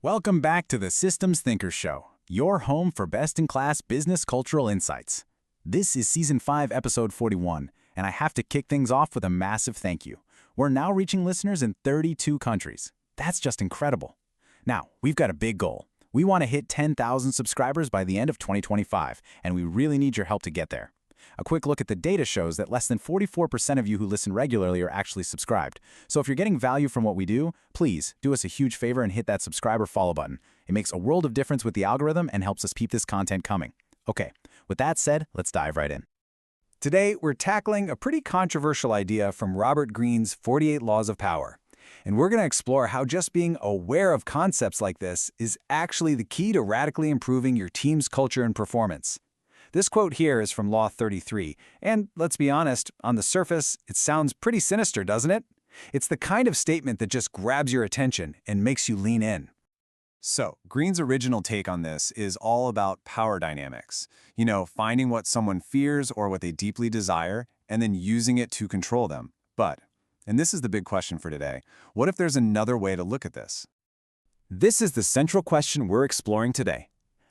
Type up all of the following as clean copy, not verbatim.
Welcome back to the Systems Thinker Show, your home for best-in-class business cultural insights. This is Season 5, Episode 41, and I have to kick things off with a massive thank you. We're now reaching listeners in 32 countries. That's just incredible. Now, we've got a big goal. We want to hit 10,000 subscribers by the end of 2025, and we really need your help to get there. A quick look at the data shows that less than 44% of you who listen regularly are actually subscribed. So if you're getting value from what we do, please do us a huge favor and hit that subscribe or follow button. It makes a world of difference with the algorithm and helps us keep this content coming. Okay, with that said, let's dive right in. Today, we're tackling a pretty controversial idea from Robert Greene's 48 Laws of Power. And we're going to explore how just being aware of concepts like this is actually the key to radically improving your team's culture and performance. This quote here is from Law 33, and let's be honest, on the surface, it sounds pretty sinister, doesn't it? It's the kind of statement that just grabs your attention and makes you lean in. So, Greene's original take on this is all about power dynamics. You know, finding what someone fears or what they deeply desire, and then using it to control them. But, and this is the big question for today, what if there's another way to look at this? This is the central question we're exploring today.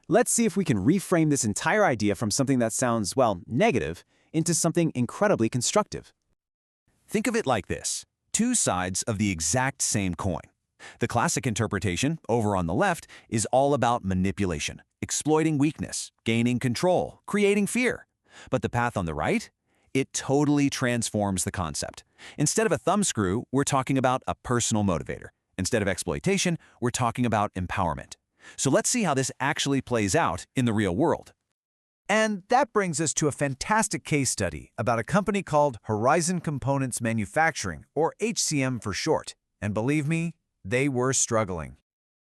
Let's see if we can reframe this entire idea from something that sounds, well, negative, into something incredibly constructive. Think of it like this: two sides of the exact same coin. The classic interpretation, over on the left, is all about manipulation, exploiting weakness, gaining control, creating fear. But the path on the right? It totally transforms the concept. Instead of a thumbscrew, we're talking about a personal motivator. Instead of exploitation, we're talking about empowerment. So let's see how this actually plays out in the real world. And that brings us to a fantastic case study about a company called Horizon Components Manufacturing, or HCM for short. And believe me, they were struggling.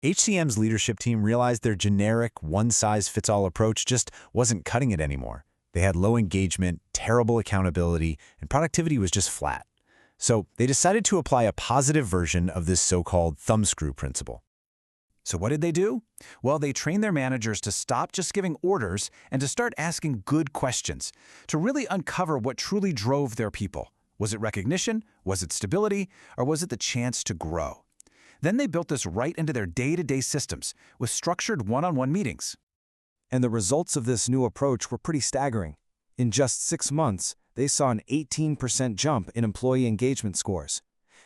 HCM's leadership team realized their generic, one-size-fits-all approach just wasn't cutting it anymore. They had low engagement, terrible accountability, and productivity was just flat. So they decided to apply a positive version of this so-called thumbscrew principle. So what did they do? Well, they trained their managers to stop just giving orders and to start asking good questions, to really uncover what truly drove their people. Was it recognition? Was it stability? Or was it the chance to grow? Then they built this right into their day-to-day systems with structured one-on-one meetings. And the results of this new approach were pretty staggering. In just 6 months, they saw an 18% jump in employee engagement scores.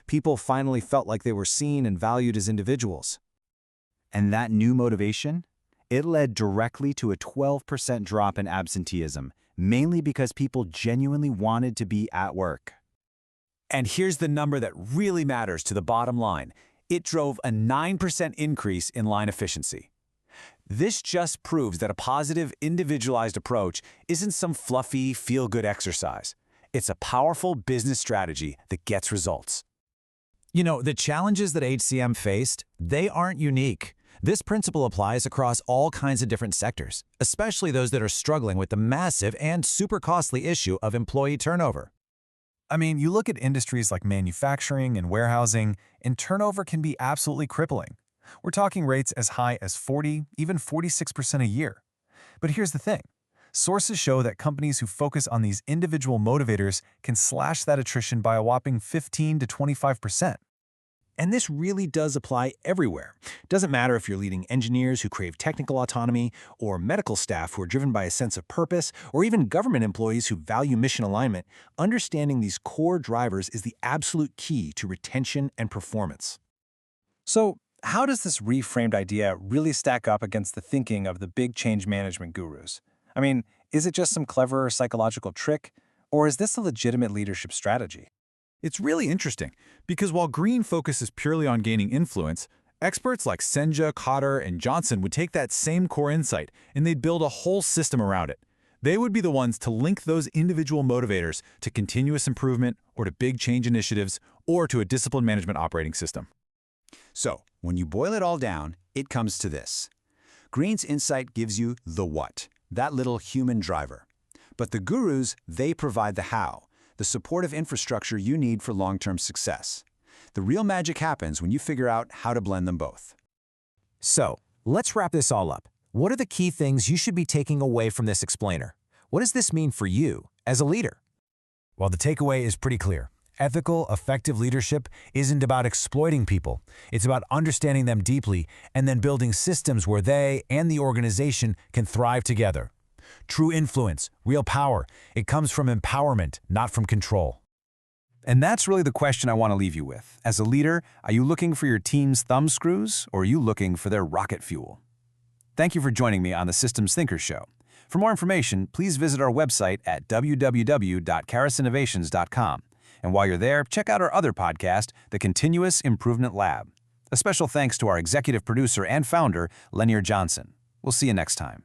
People finally felt like they were seen and valued as individuals. And that new motivation? It led directly to a 12% drop in absenteeism, mainly because people genuinely wanted to be at work. And here's the number that really matters to the bottom line. It drove a 9% increase in line efficiency. This just proves that a positive, individualized approach isn't some fluffy, feel-good exercise. It's a powerful business strategy that gets results. You know, the challenges that HCM faced, they aren't unique. This principle applies across all kinds of different sectors, especially those that are struggling with the massive and super costly issue of employee turnover. I mean, you look at industries like manufacturing and warehousing, and turnover can be absolutely crippling. We're talking rates as high as 40, even 46% a year. But here's the thing. Sources show that companies who focus on these individual motivators can slash that attrition by a whopping 15 to 25%. And this really does apply everywhere. It doesn't matter if you're leading engineers who crave technical autonomy, or medical staff who are driven by a sense of purpose, or even government employees who value mission alignment. Understanding these core drivers is the absolute key to retention and performance. So, how does this reframed idea really stack up against the thinking of the big change management gurus? I mean, is it just some clever psychological trick, or is this a legitimate leadership strategy? It's really interesting, because while Greene focuses purely on gaining influence, experts like Senja, Cotter, and Johnson would take that same core insight and they'd build a whole system around it. They would be the ones to link those individual motivators to continuous improvement, or to big change initiatives, or to a discipline management operating system. So, when you boil it all down, it comes to this. Greene's insight gives you the what, that little human driver. But the gurus, they provide the how, the supportive infrastructure you need for long-term success. The real magic happens when you figure out how to blend them both. So, let's wrap this all up. What are the key things you should be taking away from this explainer? What does this mean for you as a leader? Well, the takeaway is pretty clear. Ethical, effective leadership isn't about exploiting people. It's about understanding them deeply and then building systems where they and the organization can thrive together. True influence, real power, it comes from empowerment, not from control. And that's really the question I want to leave you with. As a leader, are you looking for your team's thumbscrews, or are you looking for their rocket fuel? Thank you for joining me on the Systems Thinker Show. For more information, please visit our website at www.karasinnovations.com. And while you're there, check out our other podcast, The Continuous Improvement Lab. A special thanks to our executive producer and founder, Lenier Johnson. We'll see you next time.